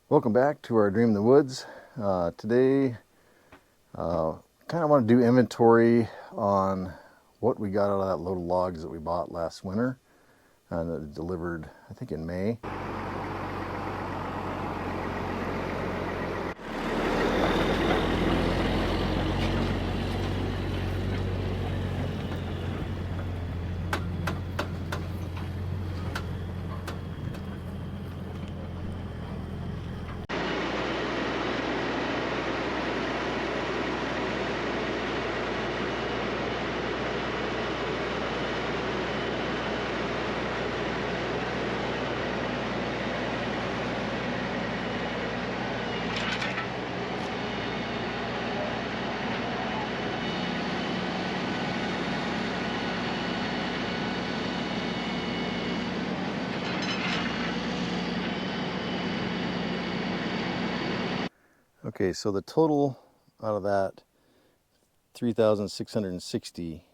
Welcome back to our Dream in the Woods. Today, kind of want to do inventory on what we got out of that load of logs that we bought last winter and that delivered, I think, in May. Okay, so the total out of that 3,660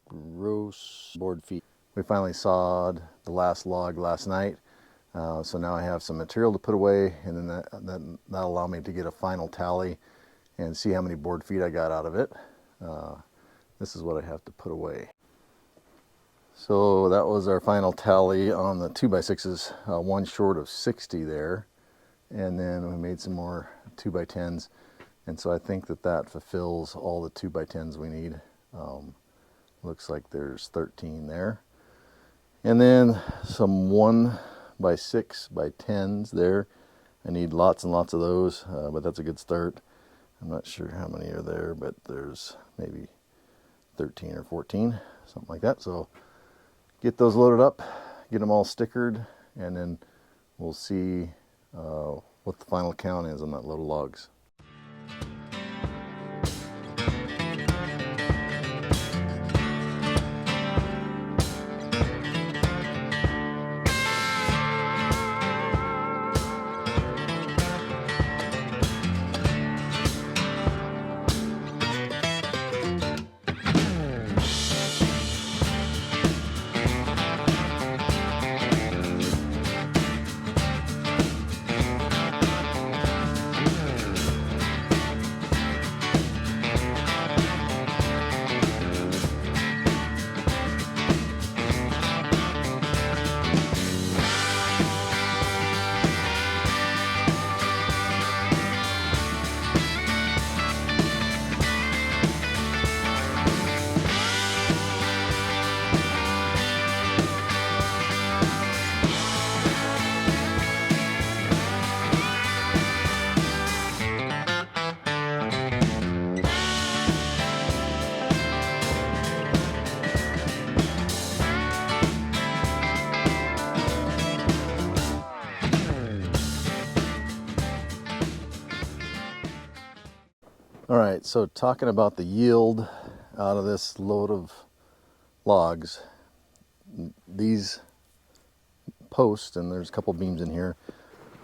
gross board feet. We finally sawed the last log last night, so now I have some material to put away, and then that'll allow me to get a final tally and see how many board feet I got out of it. This is what I have to put away. So that was our final tally on the 2x6s, one short of 60 there. And then we made some more 2x10s, and so I think that fulfills all the 2x10s we need. Looks like there's 13 there, and then some 1x6x10s there. I need lots and lots of those, but that's a good start. I'm not sure how many are there, but there's maybe 13 or 14, something like that. So get those loaded up, get them all stickered, and then we'll see what the final count is on that load of logs. All right, so talking about the yield out of this load of logs, these posts, and there's a couple beams in here,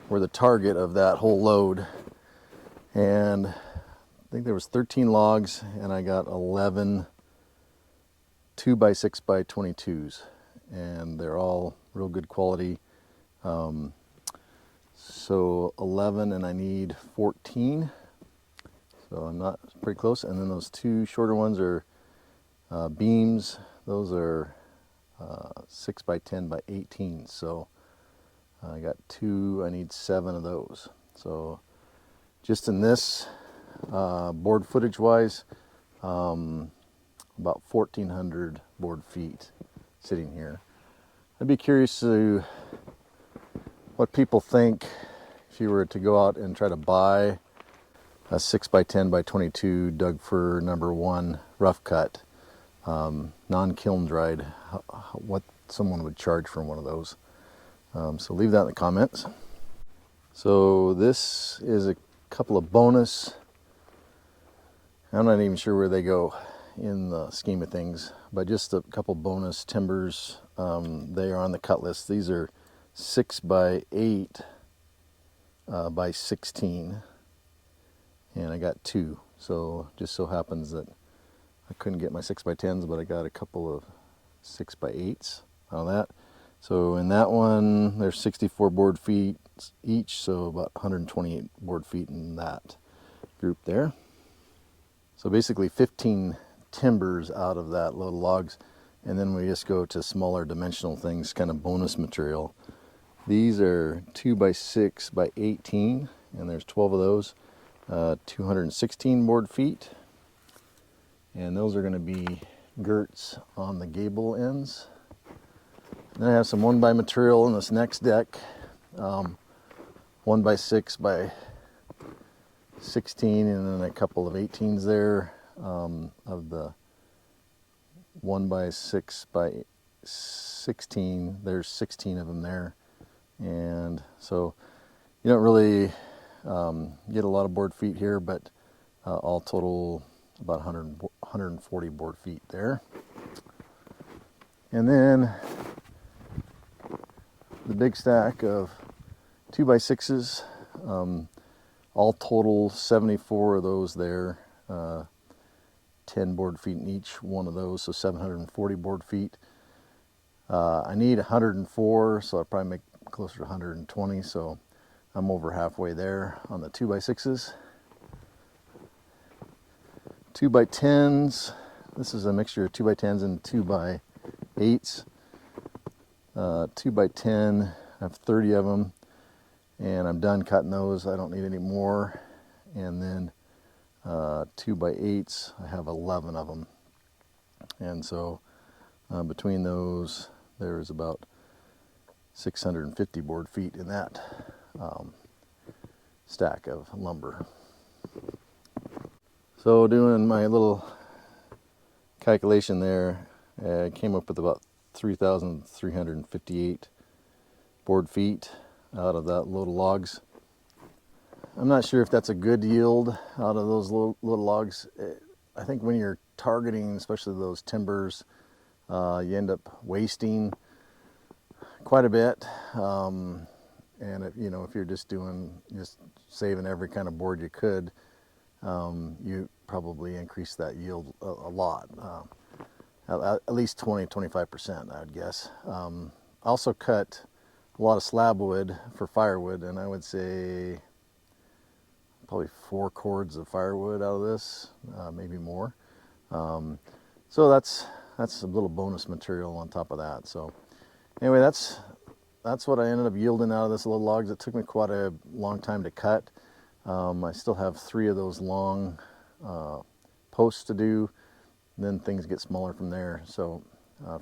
were the target of that whole load. And I think there was 13 logs, and I got 11 2x6x22s, and they're all real good quality. So 11, and I need 14. So I'm not pretty close. And then those two shorter ones are beams. Those are 6x10x18. So I got two. I need 7 of those. So just in this board footage wise, about 1,400 board feet sitting here. I'd be curious to what people think if you were to go out and try to buy a 6x10x22 Doug Fir #1 rough cut, non-kiln dried, what someone would charge for one of those. So leave that in the comments. So this is a couple of bonus, I'm not even sure where they go in the scheme of things, but just a couple bonus timbers. They are on the cut list. These are 6x8 by 16. And I got 2, so just so happens that I couldn't get my 6x10s, but I got a couple of 6x8s on that. So in that one, there's 64 board feet each, so about 128 board feet in that group there. So basically 15 timbers out of that load of logs, and then we just go to smaller dimensional things, kind of bonus material. These are 2 by 6 by 18, and there's 12 of those, 216 board feet, and those are going to be girts on the gable ends. Then I have some 1 by material in this next deck, 1 by 6 by 16, and then a couple of 18s there, of the 1 by 6 by 16. There's 16 of them there, and so you don't really get a lot of board feet here, but all total about 140 board feet there. And then the big stack of 2 by 6s, all total 74 of those there, 10 board feet in each one of those, so 740 board feet. I need 104, so I'll probably make closer to 120, so I'm over halfway there on the 2 by 6s. 2 by 10s, this is a mixture of 2 by 10s and 2 by 8s. 2 by 10, I have 30 of them, and I'm done cutting those. I don't need any more. And then 2 by 8s, I have 11 of them. And so between those, there's about 650 board feet in that stack of lumber. So doing my little calculation there, I came up with about 3,358 board feet out of that load of logs. I'm not sure if that's a good yield out of those little logs. I think when you're targeting, especially those timbers, you end up wasting quite a bit. And if you're just saving every kind of board you could, you probably increase that yield a lot. At least 20-25%, I would guess. I also cut a lot of slab wood for firewood, and I would say probably 4 cords of firewood out of this, maybe more. So that's a little bonus material on top of that. So anyway, that's what I ended up yielding out of this little logs. It took me quite a long time to cut. I still have 3 of those long posts to do. Then things get smaller from there. So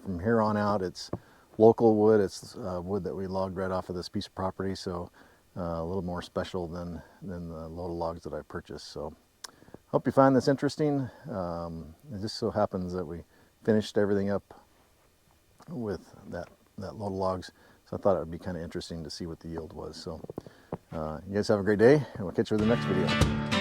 from here on out, it's local wood. It's wood that we logged right off of this piece of property. So a little more special than the load of logs that I purchased. So hope you find this interesting. It just so happens that we finished everything up with that load of logs. So I thought it would be kind of interesting to see what the yield was. So you guys have a great day, and we'll catch you in the next video.